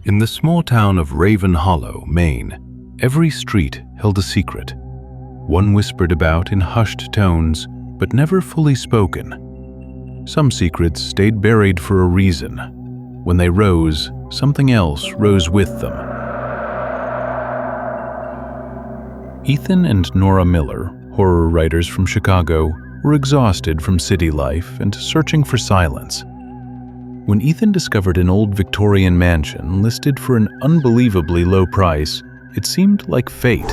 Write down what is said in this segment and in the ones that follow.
In the small town of Raven Hollow, Maine, every street held a secret. One whispered about in hushed tones, but never fully spoken. Some secrets stayed buried for a reason. When they rose, something else rose with them. Ethan and Nora Miller, horror writers from Chicago, were exhausted from city life and searching for silence. When Ethan discovered an old Victorian mansion listed for an unbelievably low price, it seemed like fate.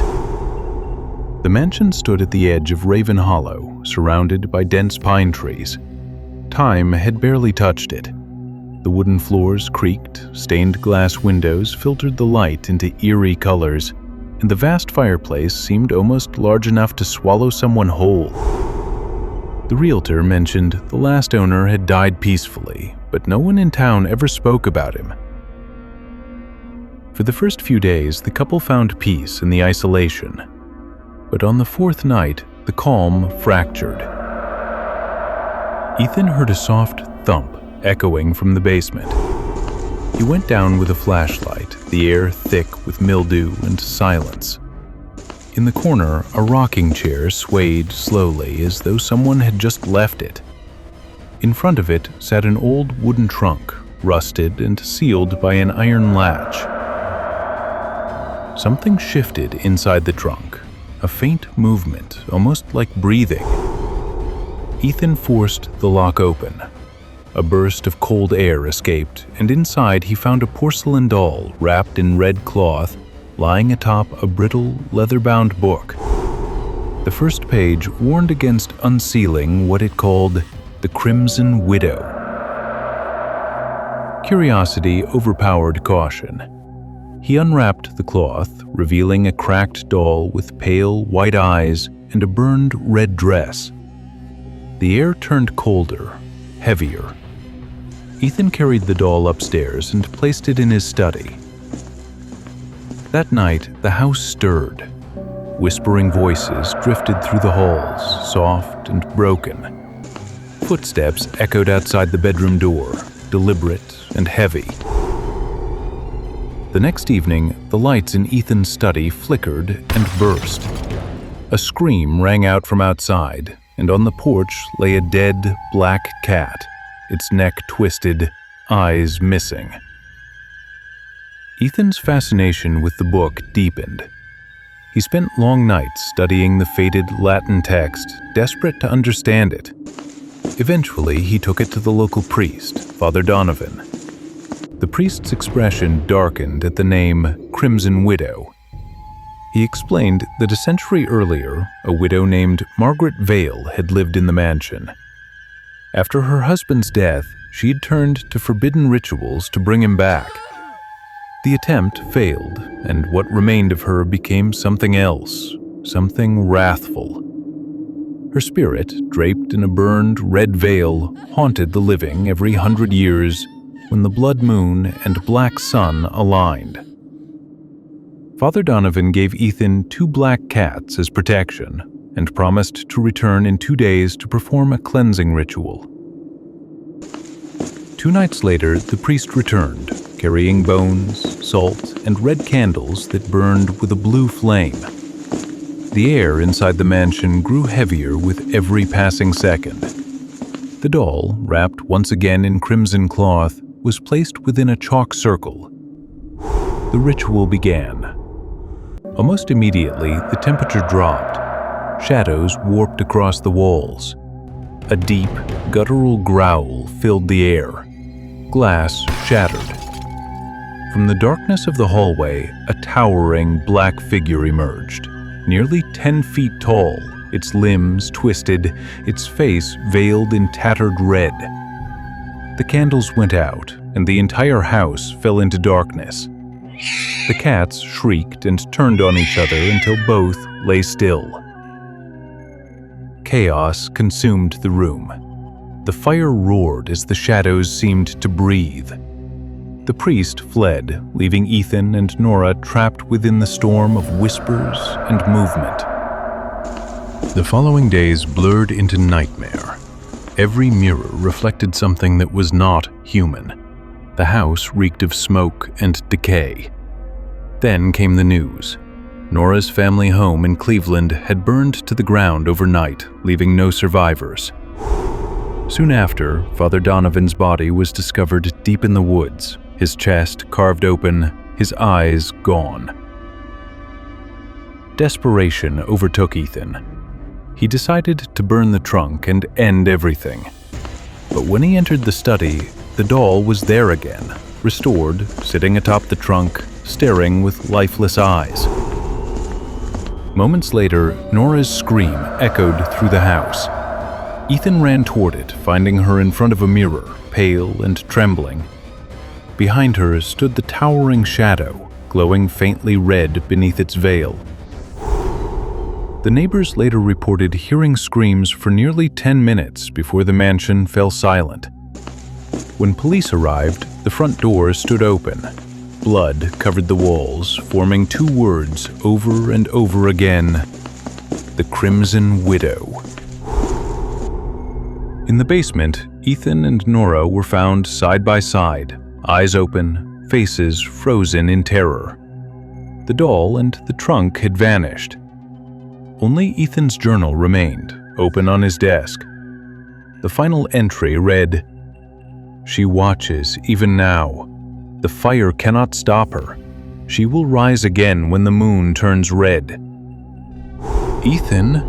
The mansion stood at the edge of Raven Hollow, surrounded by dense pine trees. Time had barely touched it. The wooden floors creaked, stained glass windows filtered the light into eerie colors, and the vast fireplace seemed almost large enough to swallow someone whole. The realtor mentioned the last owner had died peacefully, but no one in town ever spoke about him. For the first few days, the couple found peace in the isolation. But on the fourth night, the calm fractured. Ethan heard a soft thump echoing from the basement. He went down with a flashlight, the air thick with mildew and silence. In the corner, a rocking chair swayed slowly as though someone had just left it. In front of it sat an old wooden trunk, rusted and sealed by an iron latch. Something shifted inside the trunk, a faint movement, almost like breathing. Ethan forced the lock open. A burst of cold air escaped, and inside he found a porcelain doll wrapped in red cloth, lying atop a brittle, leather-bound book. The first page warned against unsealing what it called the Crimson Widow. Curiosity overpowered caution. He unwrapped the cloth, revealing a cracked doll with pale, white eyes and a burned red dress. The air turned colder, heavier. Ethan carried the doll upstairs and placed it in his study. That night, the house stirred. Whispering voices drifted through the halls, soft and broken. Footsteps echoed outside the bedroom door, deliberate and heavy. The next evening, the lights in Ethan's study flickered and burst. A scream rang out from outside, and on the porch lay a dead, black cat, its neck twisted, eyes missing. Ethan's fascination with the book deepened. He spent long nights studying the faded Latin text, desperate to understand it. Eventually, he took it to the local priest, Father Donovan. The priest's expression darkened at the name Crimson Widow. He explained that a century earlier, a widow named Margaret Vale had lived in the mansion. After her husband's death, she had turned to forbidden rituals to bring him back. The attempt failed, and what remained of her became something else, something wrathful. Her spirit, draped in a burned red veil, haunted the living every 100 years when the blood moon and black sun aligned. Father Donovan gave Ethan 2 black cats as protection and promised to return in 2 days to perform a cleansing ritual. 2 nights later, the priest returned, carrying bones, salt, and red candles that burned with a blue flame. The air inside the mansion grew heavier with every passing second. The doll, wrapped once again in crimson cloth, was placed within a chalk circle. The ritual began. Almost immediately, the temperature dropped. Shadows warped across the walls. A deep, guttural growl filled the air. Glass shattered. From the darkness of the hallway, a towering black figure emerged, nearly 10 feet tall, its limbs twisted, its face veiled in tattered red. The candles went out, and the entire house fell into darkness. The cats shrieked and turned on each other until both lay still. Chaos consumed the room. The fire roared as the shadows seemed to breathe. The priest fled, leaving Ethan and Nora trapped within the storm of whispers and movement. The following days blurred into nightmare. Every mirror reflected something that was not human. The house reeked of smoke and decay. Then came the news. Nora's family home in Cleveland had burned to the ground overnight, leaving no survivors. Soon after, Father Donovan's body was discovered deep in the woods, his chest carved open, his eyes gone. Desperation overtook Ethan. He decided to burn the trunk and end everything. But when he entered the study, the doll was there again, restored, sitting atop the trunk, staring with lifeless eyes. Moments later, Nora's scream echoed through the house. Ethan ran toward it, finding her in front of a mirror, pale and trembling. Behind her stood the towering shadow, glowing faintly red beneath its veil. The neighbors later reported hearing screams for nearly 10 minutes before the mansion fell silent. When police arrived, the front door stood open. Blood covered the walls, forming two words over and over again: the Crimson Widow. In the basement, Ethan and Nora were found side by side, eyes open, faces frozen in terror. The doll and the trunk had vanished. Only Ethan's journal remained, open on his desk. The final entry read, "She watches even now. The fire cannot stop her. She will rise again when the moon turns red." Ethan